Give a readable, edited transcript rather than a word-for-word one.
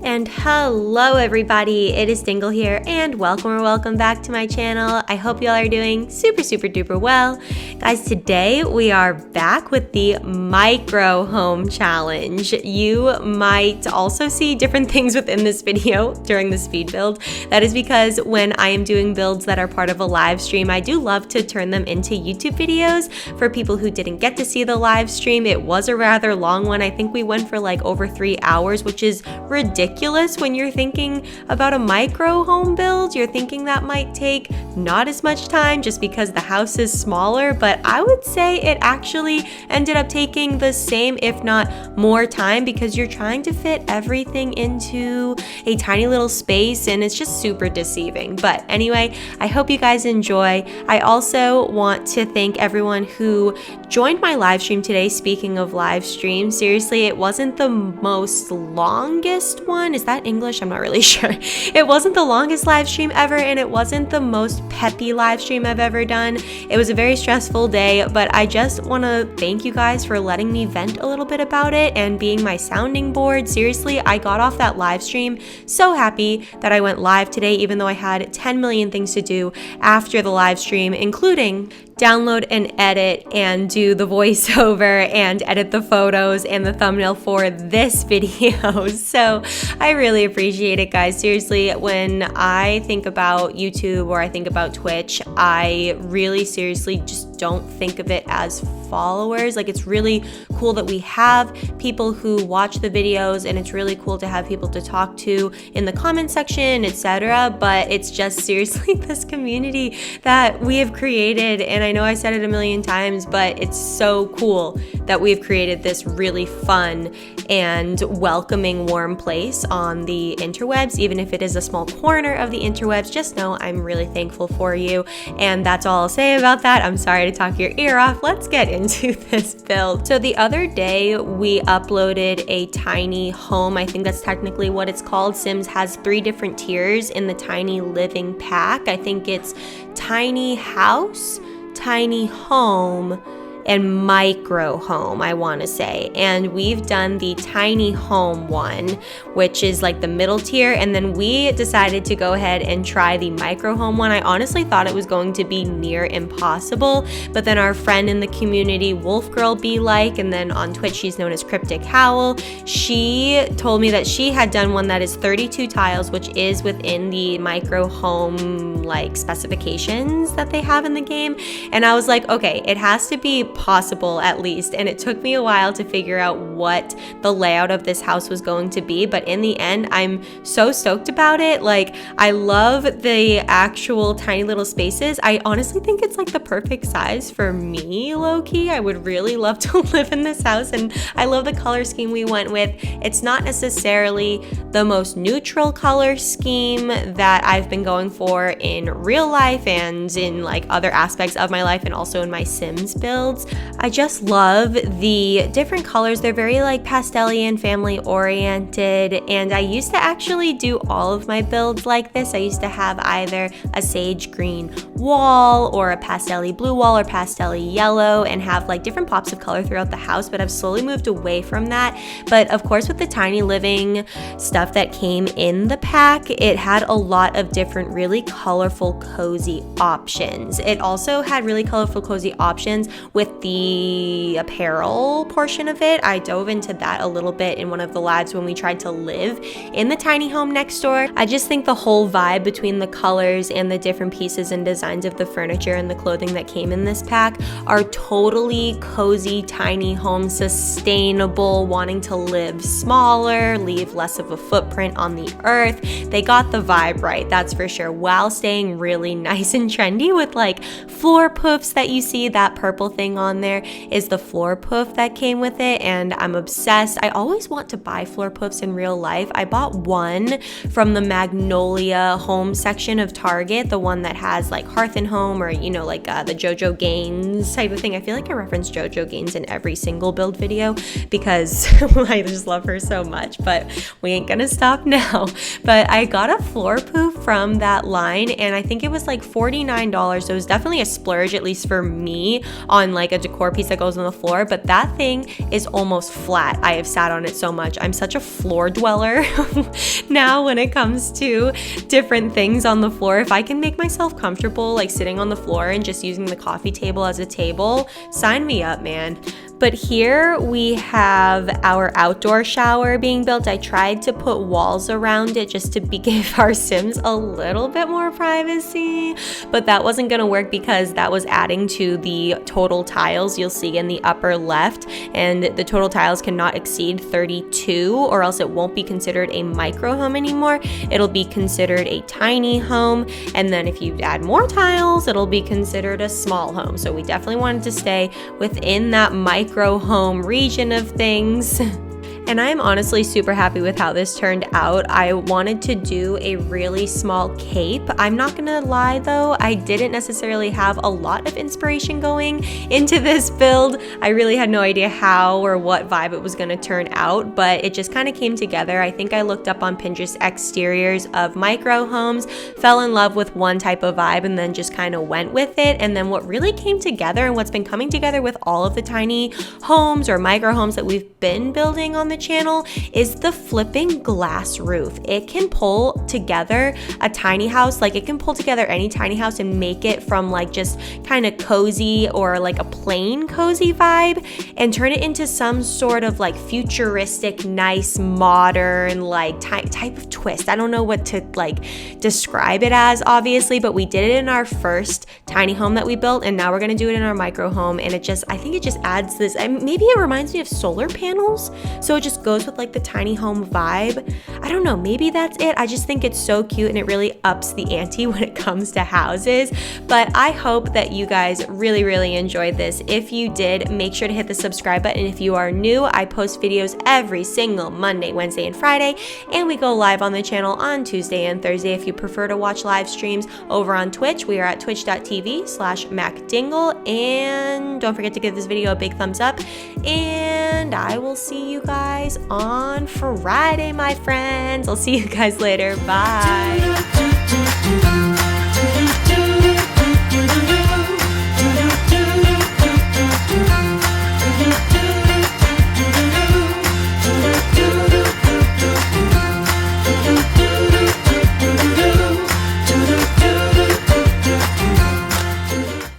and hello everybody, it is Dingle here and welcome back to my channel. I hope you all are doing super duper well. Guys, today we are back with the micro home challenge. You might also see different things within this video during the speed build. That is because when I am doing builds that are part of a live stream, I do love to turn them into YouTube videos for people who didn't get to see the live stream. It was a rather long one. I think we went for like over 3 hours, which is ridiculous when you're thinking about a micro home build. You're thinking that might take not as much time just because the house is smaller, but I would say it actually ended up taking the same, if not more time, because you're trying to fit everything into a tiny little space and it's just super deceiving. But anyway, I hope you guys enjoy. I also want to thank everyone who joined my live stream today. Speaking of live stream, seriously, it wasn't the most longest one. Is that English? I'm not really sure. It wasn't the longest live stream ever, and it wasn't the most peppy live stream I've ever done. It was a very stressful day, but I just want to thank you guys for letting me vent a little bit about it and being my sounding board. Seriously, I got off that live stream so happy that I went live today, even though I had 10 million things to do after the live stream, including download and edit and do the voiceover and edit the photos and the thumbnail for this video. So I really appreciate it, guys. Seriously, when I think about YouTube or I think about Twitch, I really seriously just don't think of it as followers. Like, it's really cool that we have people who watch the videos, and it's really cool to have people to talk to in the comment section, etc. But it's just seriously this community that we have created, and I know I said it a million times, but it's so cool that we've created this really fun and welcoming, warm place on the interwebs. Even if it is a small corner of the interwebs, just know I'm really thankful for you. And that's all I'll say about that. I'm sorry to talk your ear off. Let's get into this build. So the other day we uploaded a tiny home. I think that's technically what it's called. Sims has 3 different tiers in the tiny living pack. I think it's tiny house, tiny home, and micro home, I want to say. And we've done the tiny home one, which is like the middle tier, and then we decided to go ahead and try the micro home one. I honestly thought it was going to be near impossible, but then our friend in the community, Wolf Girl Be Like, and then on Twitch she's known as Cryptic Howl, she told me that she had done one that is 32 tiles, which is within the micro home like specifications that they have in the game. And I was like, okay, it has to be possible at least. And it took me a while to figure out what the layout of this house was going to be, but in the end I'm so stoked about it. Like, I love the actual tiny little spaces. I honestly think it's like the perfect size for me, low-key. I would really love to live in this house, and I love the color scheme we went with. It's not necessarily the most neutral color scheme that I've been going for in real life and in like other aspects of my life and also in my Sims builds. I just love the different colors. They're very like pastel-y and family oriented, and I used to actually do all of my builds like this. I used to have either a sage green wall or a pastel-y blue wall or pastel-y yellow and have like different pops of color throughout the house, but I've slowly moved away from that. But of course, with the tiny living stuff that came in the pack, it had a lot of different really colorful cozy options. It also had really colorful cozy options with the apparel portion of it. I dove into that a little bit in one of the lives when we tried to live in the tiny home next door. I just think the whole vibe between the colors and the different pieces and designs of the furniture and the clothing that came in this pack are totally cozy, tiny home, sustainable, wanting to live smaller, leave less of a footprint on the earth. They got the vibe right, that's for sure, while staying really nice and trendy with like floor poofs that you see. That purple thing on there is the floor poof that came with it, and I'm obsessed. I always want to buy floor poofs in real life. I bought one from the Magnolia home section of Target, the one that has like Hearth and Home, or you know, like the JoJo Gaines type of thing. I feel like I reference JoJo Gaines in every single build video because I just love her so much, but we ain't gonna stop now. But I got a floor poof from that line, and I think it was like $49, so it was definitely a splurge, at least for me, on like like a decor piece that goes on the floor, but that thing is almost flat. I have sat on it so much. I'm such a floor dweller now when it comes to different things on the floor. If I can make myself comfortable like sitting on the floor and just using the coffee table as a table, sign me up, man. But here we have our outdoor shower being built. I tried to put walls around it just to give our Sims a little bit more privacy, but that wasn't gonna work because that was adding to the total tiles you'll see in the upper left, and the total tiles cannot exceed 32 or else it won't be considered a micro home anymore. It'll be considered a tiny home, and then if you add more tiles, it'll be considered a small home. So we definitely wanted to stay within that micro home region of things. And I'm honestly super happy with how this turned out. I wanted to do a really small cape. I'm not gonna lie though, I didn't necessarily have a lot of inspiration going into this build. I really had no idea how or what vibe it was gonna turn out, but it just kind of came together. I think I looked up on Pinterest exteriors of micro homes, fell in love with one type of vibe, and then just kind of went with it. And then what really came together and what's been coming together with all of the tiny homes or micro homes that we've been building on the channel is the flipping glass roof. It can pull together a tiny house, like it can pull together any tiny house and make it from like just kind of cozy or like a plain cozy vibe and turn it into some sort of like futuristic, nice, modern like type of twist. I don't know what to like describe it as, obviously, but we did it in our first tiny home that we built, and now we're gonna do it in our micro home, and I think it just adds this, maybe it reminds me of solar panels, so it just goes with like the tiny home vibe. I don't know, maybe that's it. I just think it's so cute and it really ups the ante when it comes to houses. But I hope that you guys really enjoyed this. If you did, make sure to hit the subscribe button. If you are new, I post videos every single Monday, Wednesday, and Friday, and we go live on the channel on Tuesday and Thursday. If you prefer to watch live streams over on Twitch, we are at twitch.tv/MacDingle, and don't forget to give this video a big thumbs up, and I will see you guys on Friday, my friends. I'll see you guys later. Bye.